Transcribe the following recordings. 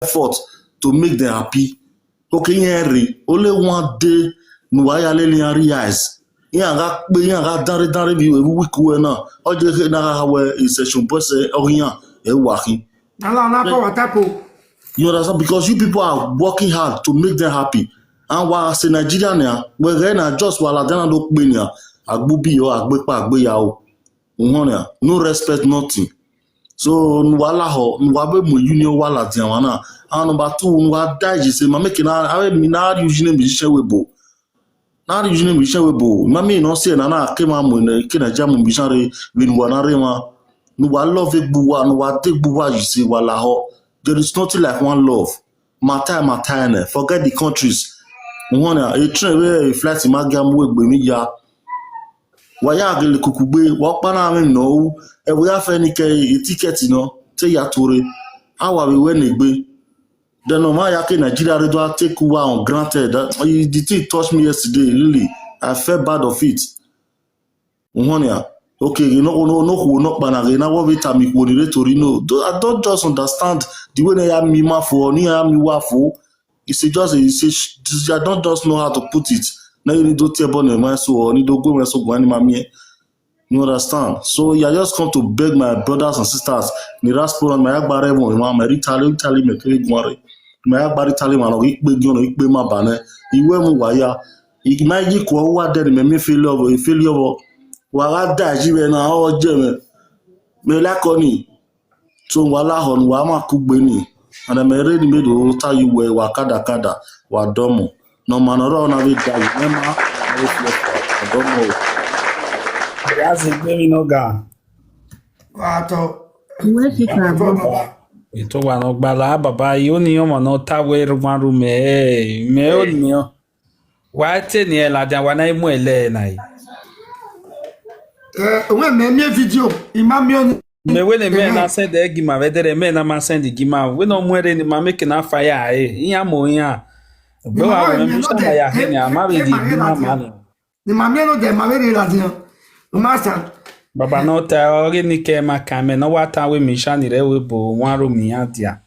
effort to make them happy. Okay, Henry, only one day, no, I realize. Yeah, I dare you every week. Now, all the now is a session person or yeah, working. You understand? Because you people are working hard to make them happy. And while as a Nigerian, we're going just while I don't look benya, Agbubi or Agbepa Agbeyao. No respect, nothing. So nwala ho nwabe mo union wala diawana and number 2 nwa daji say ma make na usually musician webo na usually musician webo ma me no say na kema mo na kina jam musician re winwa na re ma nwa love egbuwa nwa take buwa you say wala ho there is nothing like one love mata forget the countries nwona a train where flight magam wegbe mi ya waya agele kukugbe wa pana mi no e we have any ticket no say ya tore how we when egbe then no ma ya ke Nigeria radio take over on granted that the thing touched me yesterday really I felt bad of it ya okay you know no bana na what we time we no I don't just understand the way they me ma for ni am wa for it's just I don't just know how to put it. Now you need to tell about my so or need to go so go any. You understand? So you just come to beg my brothers and sisters. Ni raspo my agbare mo my Italy me kere gware. My agbare Italy man o ikpe gi ono ikpe ma bane. Iwe mu waya. Igna yi ko wa de me failure wa ga daji we na o je me la koni. So wala hon wa ma kugbe ni. And I'm ready made to tell you where wa kada wa domo. No man around na we die. Remember? I don't know. That's a baby no ga. Ito wa no gbala baba yo ni o mo no ta we rumaru me o ni o. Wa te ni e la dan wa na imu ele na yi. We me video imam yo me we me na send e gima vedere me na ma send gima we no muere ni ma make na fire iya mo iya. Bro wa me mi sa ya he ni ama be di gima ma ni. Ni ma me no de ma we la dia. Master Baba no ta ori ni ke ma kame no wata we mi sha ni re we bo wan ro mi adia.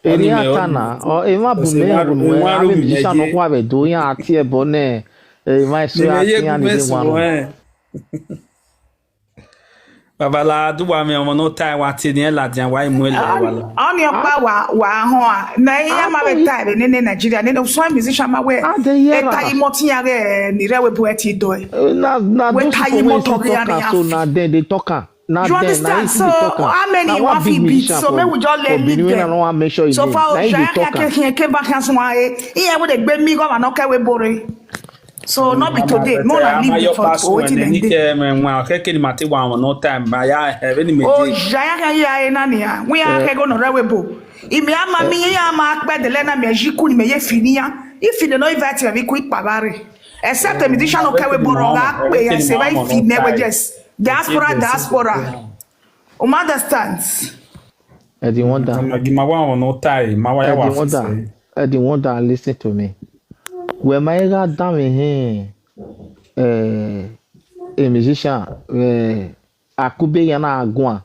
Eri atana o e ma bu me ro mi mi sha no kwa be do yan ati e bo ne e ma so ati yan ni wan. Baba la du wa me o no ta wa ti ni la dia wa imu ele wa la. Oni opa wa ho a na ya ma be ta be ne Nigeria ne so musician ma we e ta imoti ya re ni re we bo eti do e. Na we ta imoti ya so na then they talk. Now you understand? So how many one fit beat? So me we just let me them. So far, I can't back hands one. Here we dey gbe me go na okay we bore. So not be today. No na leave the first. Oh, wetin dem dey. Wa keke ni mate wa no time ba ya have ni me. Oh, jaya kan ya na ni ya. We ya ke go no rewe bo. Imi ama mi ya ma pe de le na me jiku ni me ye fini ya. If you no invite me quick pabare. Except the musician okay we boro ga pe ya se ba fini we just diaspora. Understands? I didn't want that. I didn't want that. Listen to me. When my God damn a musician, I could be an agua.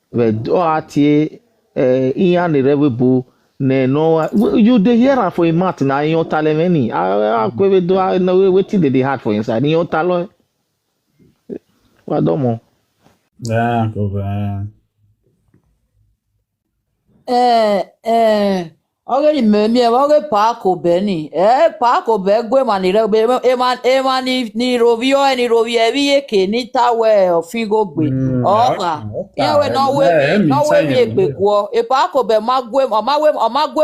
Where do I see Ian the rebel? No, you the hear for a Martin. I don't tell him any. I could do I know what they had for inside. You don't tell what domo? Yeah, go back. Ogeri memi e woge pako beni pako be gwe manire be e ni rovio e ni rovie vie ke ni tawe ofigo gbe oga yewe no we mi egbe gwo e pako be magwe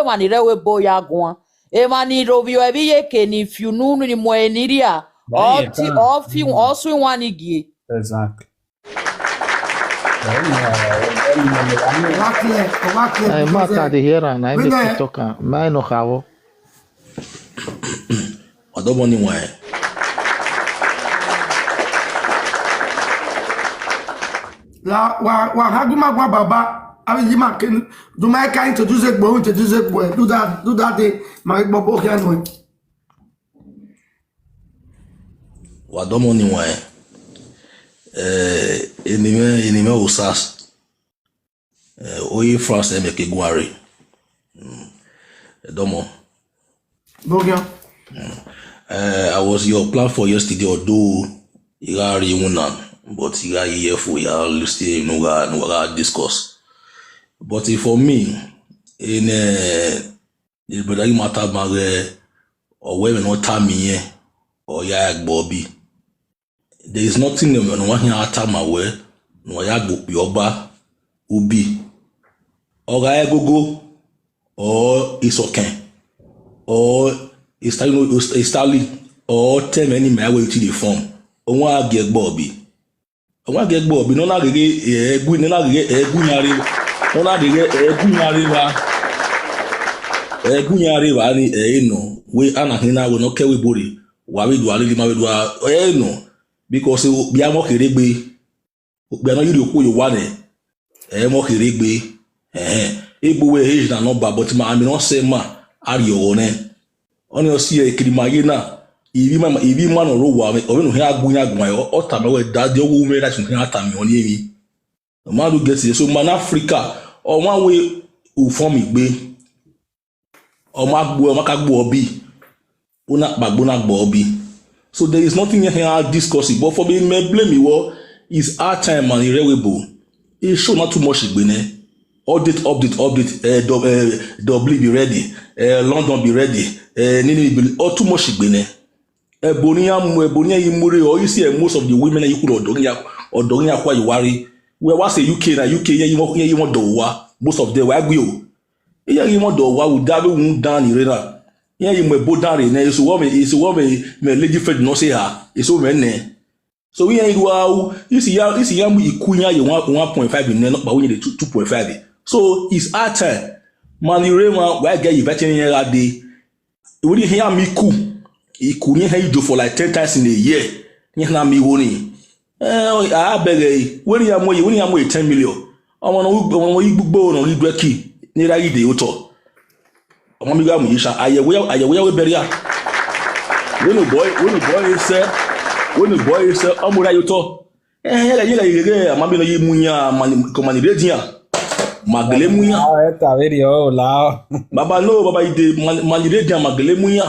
manire we boya gwan e mani rovio e vie ke ni fiunu ni mo eniria o fi o swin wanigi exactly. I mata de hera na ime kutoka mai no hawo wadomo ni mwae la wa haguma gwa baba abi yima ken do my kind introduce gbo do that day my bobo kan no wadomo ni mwae enime usas oyi France emeke gware Domo. Bogia. I was your plan for yesterday, although you are but you are here for your listening, no discuss. But for me, in the brother matter mare or women not time here or ya Bobby. There is nothing no one here at time away, no ya go yoba ubi. Or I go or it's okay. Or it's starting or tell me any my way to the form. I want to get Bobby. I want to get Bobby. No, not get good, not get a good, not get a good river, no. We Anahina will not carry body. Why we do a little my no. Because we are more regbe. We are not you want it. More regbe. Ebu age na no but ma me no say ma ari o ne oni o si e kirimaye na ibi ma no ro wa me o no he agunya agwan o ta me we da de wo me that he ata me oni emi ma do get so man Africa o wan we o form igbe o ma gbo o ma ka gbo obi una gbagbo na gbo obi. So there is nothing here I discuss it, but for me blame me what is our time and irrevocable. It show not too much igbe ne. Update, Dublin be ready, London be ready, Nini be all too much igbene. Bonia Imuri, or you see most of the women you could or Donia kwa you worry. Where was the UK na UK you want dowa, most of them were you. Here you want dowa would dabble wound down in Rena. Here you may bow down in it's a woman, may lady Fred no say her, it's so many. So we ain't wow, you see young Ikunya you want 1.5 in then but we need 2.5. So it's our time. Man, you remember where I get you veterinary that day. You wouldn't hear me cool. He couldn't hear you do for like 10 times in a year. You know me warning. I beg when you are 10 million. I want to you bone on you key. Neither you the auto. I want me to go. I will bury her. When the boy is I'm what you talk. I'm going to munya command the Magale munya. Eta video lao. Baba no baba ide manire dia magale munya.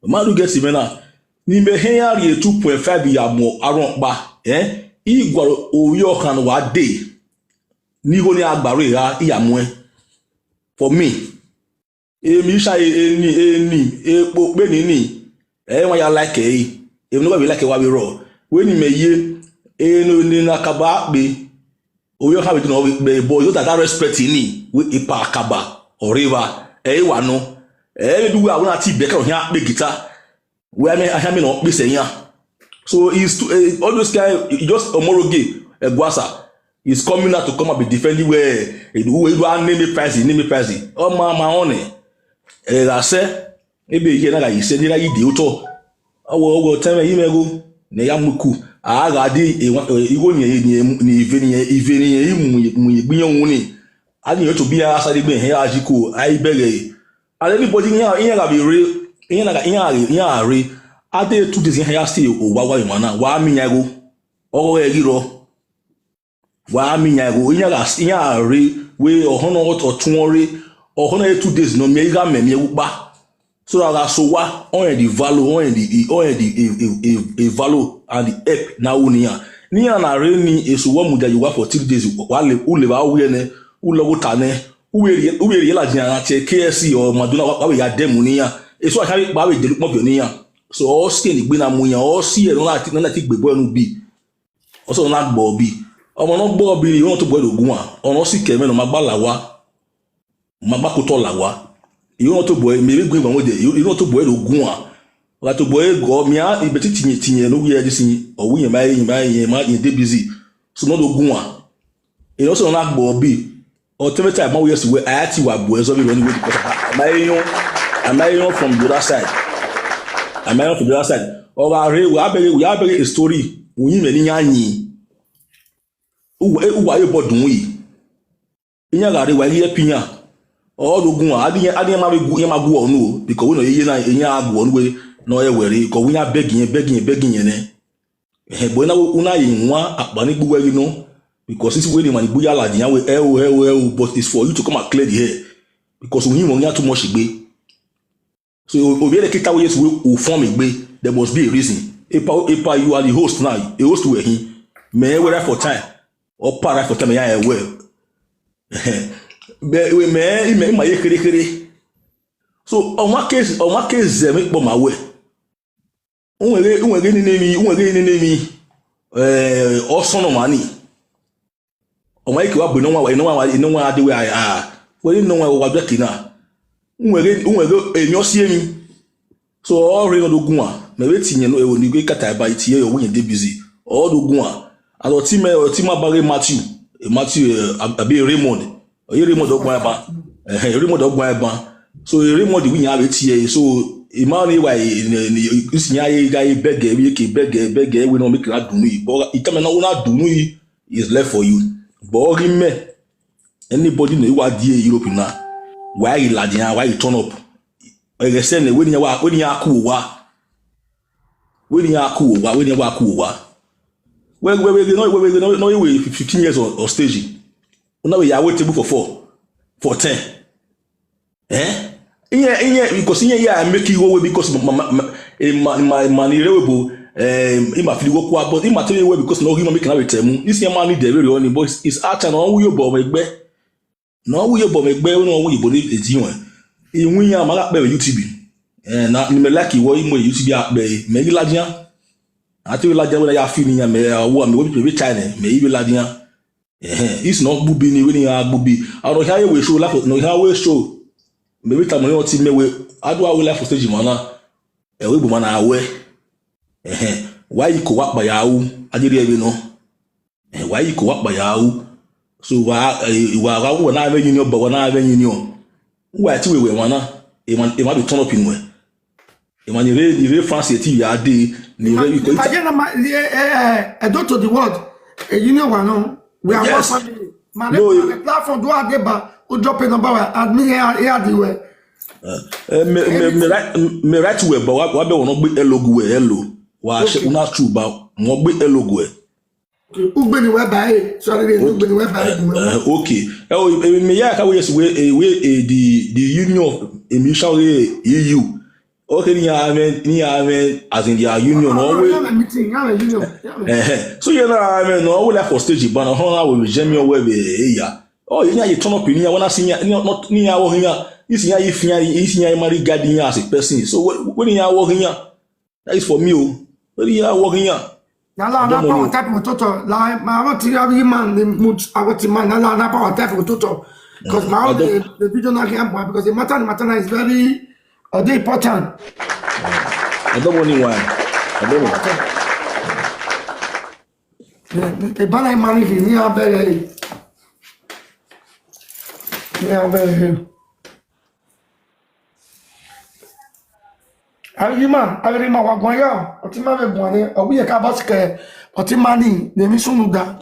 Malu get simena. Ni me heya ri 2.5 ya mo aron ba. Igwaro oyo kan wa de. Ni ho ni agbaro ira iya mo. For me. Mi sha eni epo pe ni. Won ya like e. No be like wa we raw. When ni me ye eno ni nakaba be. Oyo have it no boy you that respect ni we ipa akaba or river wa no do we want to be can here play guitar we I mean no be say so is all those guy just omoroge egwasa is coming out to come and be defending where who name price oh my own I say ebe ye na ga say ni yi di uto owo tell me imego na ya muku aga di iwo ni iveni mu igbiyan woni ani yo to bi asade gbe hen ajiko ai bere and anybody here ga be re here na re ade 2 days here stay o wa imana wa mi yago owo egiro wa mi yago here re we ohono otun re ohono 2 days no mi ga me pa so that so what on the value on the value and the help na unia ni na re ni eso wo muja you for 3 days wa le u le ba we ne u lo wuta ne u we la jin ara che KSC or maduna wa we ya dem ni ya eso a ba we de mo bi ni ya so o skin igbe na mu yan o si e na ti gbegbo enu bi o so na gbo bi omo no gbo bi won to gbo ogun a ono si keme no magba lawa magba ko to lawa you want to boy maybe going one day you want to boy ogun a la to boy go me a ibeti tinye no we ade sin o we ma in dey busy so no ogun a e also na gbo bi o tell me time ma we yes we ayati wa bo so be run we because am I from the other side o wa re we abere a story we me ni yanyi u wa ye bodun yi inya ga re wa ye pinya all ogun adi ma gu onu because we no ye na enya agu onu we no ye were because we are begging ne bo na una yi nwa apani gbu we no because this way the man gbu ya la diyan we but it's for you to come and clear the hair because we won ya too much igbe So obi le kita we yes we form egbe, there must be a reason. If you are the host now, a host we him, may wait for time or para for time ya well. Be we me ma ye kere. So on one case make bo ma we. Unwege ni nemi osono mani. O ma ike wa bo no wa ade we we no wa dwaki na. Unwege enyosie mi. So all ring odogun a me we tinye no e woni gwe kata ba itie yo wonye de busy. All odogun a ado ti ma bare Matthew abi Raymond. Oye Raymond ogun eba. Raymond ogun eba. So Raymond we nya be tie so imani wa ni isinya ye guy bege we ke bege we no make na dunu yi. But it come na una dunu yi is left for you. But me anybody no wa die Europe na. Why you ladian why you turn up? I say ne when you aku wa. When you aku wa. We no 15 years or stage. Now we are waiting for 10. Because I make you away because my money reliable my feel go kwa but my tell you because no human make na return. This your money dey very only but it's art and on we bo megbe. No we bo megbe no we bo ni eti won. Iwun ya mala pe YouTube. Na ni me like wo imo YouTube akpe me yi ladian. Ati we ladian we ya feel ni ya me wo me we China me yi ladian. It's not bubi ni we ni bubi. I don't hear we show laugh no hear we show. Maybe time no ti me we adu awe life stage mana e we bu mana awe why you ko wa pa yawo ajiri ebe no why you ko wa pa yawo so wa ga na ave union but na ave union why ti we mana e ma be turn up in we e ma ni re France ti ya de ni re you ko I don't to the world union wa no we are one family man the platform do adeba o drop number admin here the way me right we but wa be won gbe elogu we hello wa se una true ba won gbe elogu we ugbe ni we bae sorry ugbe ni we bae okay me ya ka we yes we the union emission EU okay ni amen as in their union always meeting union so you know no we like for stage but no we jemio we be ya oh you turn up in here when I see not ni ya wo here this here if you marry garden as a person so when you are working here that is for me when you are working here na power type toto la ma want to have man the mood I want man na power type toto because my the video na game because the matter is very important. I don't want why. I don't know. The banana man ni abere. Ni abere. Arima wa gwan ya, oti ma be gwan ni, obi ye ka boss ke, oti mani ne mi sunu da.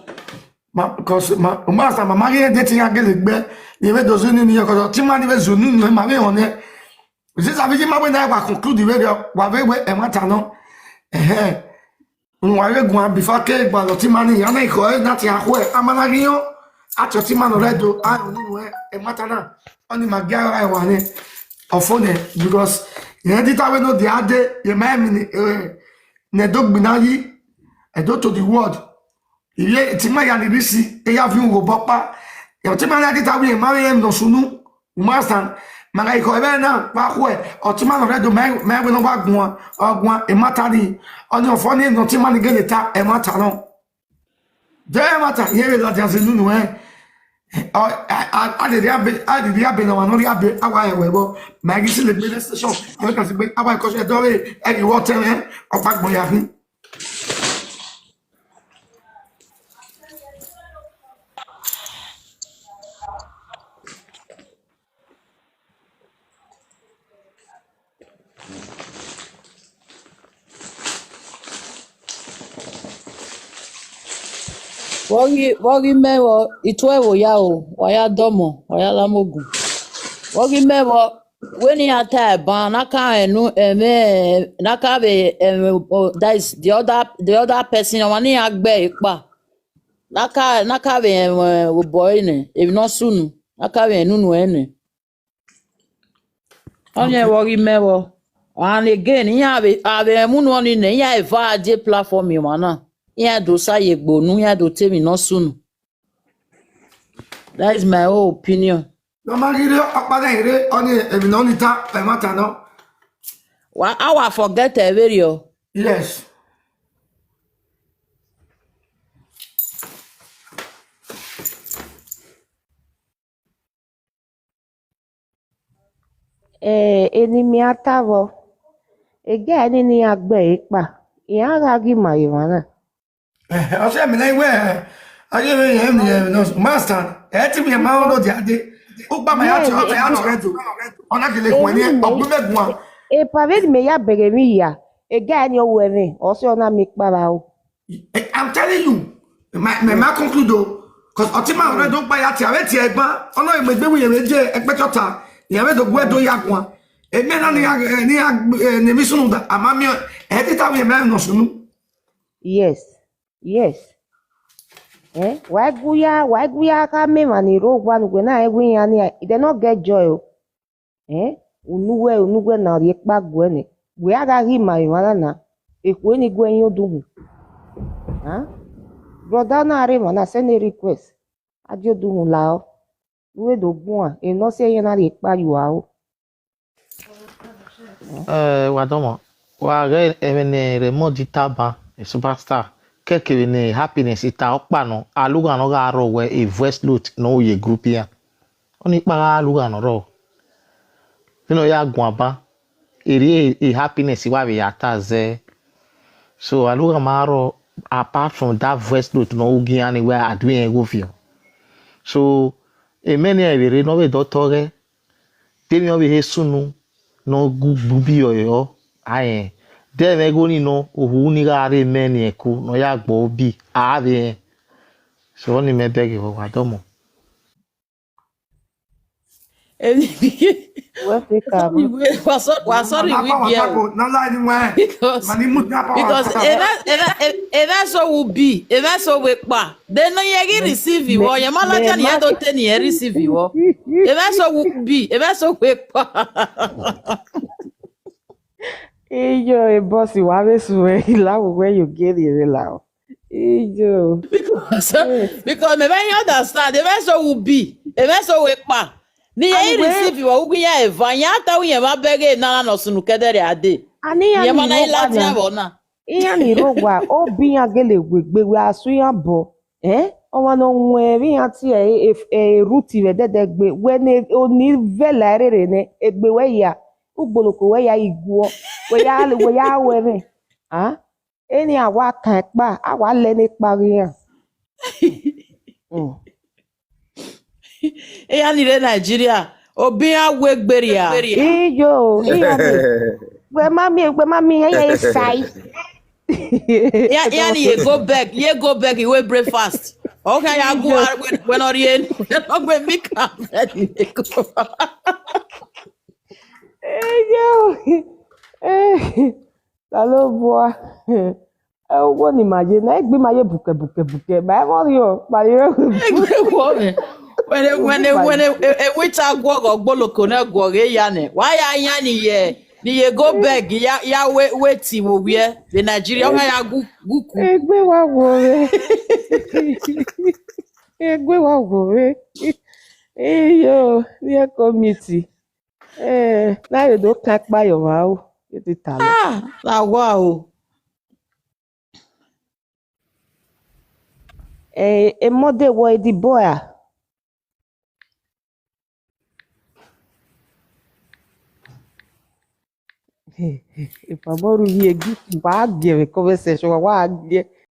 Because ma sa mama ye de tin agele gbe, ye be do zoni ni ye ko oti mani be zoni ni ma be on e. This aviji ma we na wa conclude we wa we e mata no. Wa we gwan before ke gba oti mani ya na iko e na ti akwo e amana riyo, ati oti mani redo a ni we e mata na. Oni ma ga e wa ni ofone because you did have no the other you may ne dog binayi I do to the world ye tima ya ni bisi e ya fi wo bopa e tima na did have we marry no sunu master magai ko ebe na pa ko e o tima no redo me we no wa gun ogun e matari oni ofoni no tima ni geleta e mataro de mata ye la janse nunu I did have been on the abbey. I will Maggie still admit the show. I can say, I because you're doing any water or back my yapping. Wogi mewo itwewo yao waya domo waya lamogu. Wogi mewo when you tie ban naka enu naka be that is the other person wani agbe ipa naka be boy ne if not soon naka be nunu ene onye wogi mewo And again, ave munu ni ne ya eva de platform yo mana. Ya do sa ye gbonu, ya do temi no sunu. That is my own opinion. No magire okpada ire oni emi no nita e mata no. I forget a video. Yes. Enimi atavo. Ege ani ni agbe ipa. Iya gagi maywana. O se mi na iwe aye we yem ni no master. E ti mi ma o do di ade. O gba ma ya ti o fe ya no redo. Ona kele kun ni ogun megun. Paved me ya bere mi ya. Ege ani owo eme. O se ona mi para o. I'm telling you. Ma conclude cause otima o redo gba ya ti awe ti egbon. Ona imegbe wi yen je egbe chota. Ya we do gwe do ya kun. Eme na ni mi sunu da amami e ti ta wi me no sunu. Yes. Why guya ka me mani ro gwa nu na egwu ya ni they not get joy o. Unugwe na ri pa gwe ni. We aga ri maywana na. Ekwe ni gwe yin oduhu. Brother na re mana send a request. Ajoduhu la o. We do gun e no se yin na ri pa yu a o. Wadomo. Wa re evene remo ditaba a superstar. Keke ne happiness ita okpa no aluga no ga ro we a voice note no ye group ya. Oni pa aluga no ro. You ya gun aba. Eri a happiness wa be ataze. So aluga maro apart from that voice note no ugi anywhere aduin go feel. So e many ere no be doctor temi obi he sunu no gubi oyo aye deve go ni no ohu ni ga re meni eku no ya gbo obi ave so ni me beg you wa domo We fika. Sorry we there. Na lie ni we. Because if that's so will be, if that's so we pa, then no ye receive you. Your manager ni do ten ye receive you. If that's so will be, if that's so we pa. Iyo e boss wa be suwe ilawo where you get it lao. Iyo. Because me when you understand, if that's so will be, if that's so we pa. Ni ye receive you ugu ya eva ya ta uye ma bege na no sunu kedere ade. Ani ya Ye ma na ni ilati ya bona. Iya ni rogwa obi ya gele gbegbe we asu ya bo. O wa no nwe bi ya ti ruti we dede gbe we ne oni vela rere ne egbe we ya ugboloko we ya iguo we ya we me. Eni awa kan pa awa le ni pari ya. Ya ni le Nigeria obi a we gbere ya. Iyo iya ni. We mami ya sai. Ya ni ye go back you we breakfast. Okay ya go when orien. No go make am. Iyo. La lo boa. Wo ni maye na egbe maye buke ba mo ri o pa yo. Egbe wo me. When which agwo gboloko na gwo ge ya ne. Why ya ni ye go back ya wait wo we the Nigeria why ya guku. Egbe wa wo re. Egbe wa wo re. Iyo ni committee. Na yo do kan pa yo wa o. Ti ta lo. La wa o. E mode wo di boya. If I'm already a gift, bag give a conversation,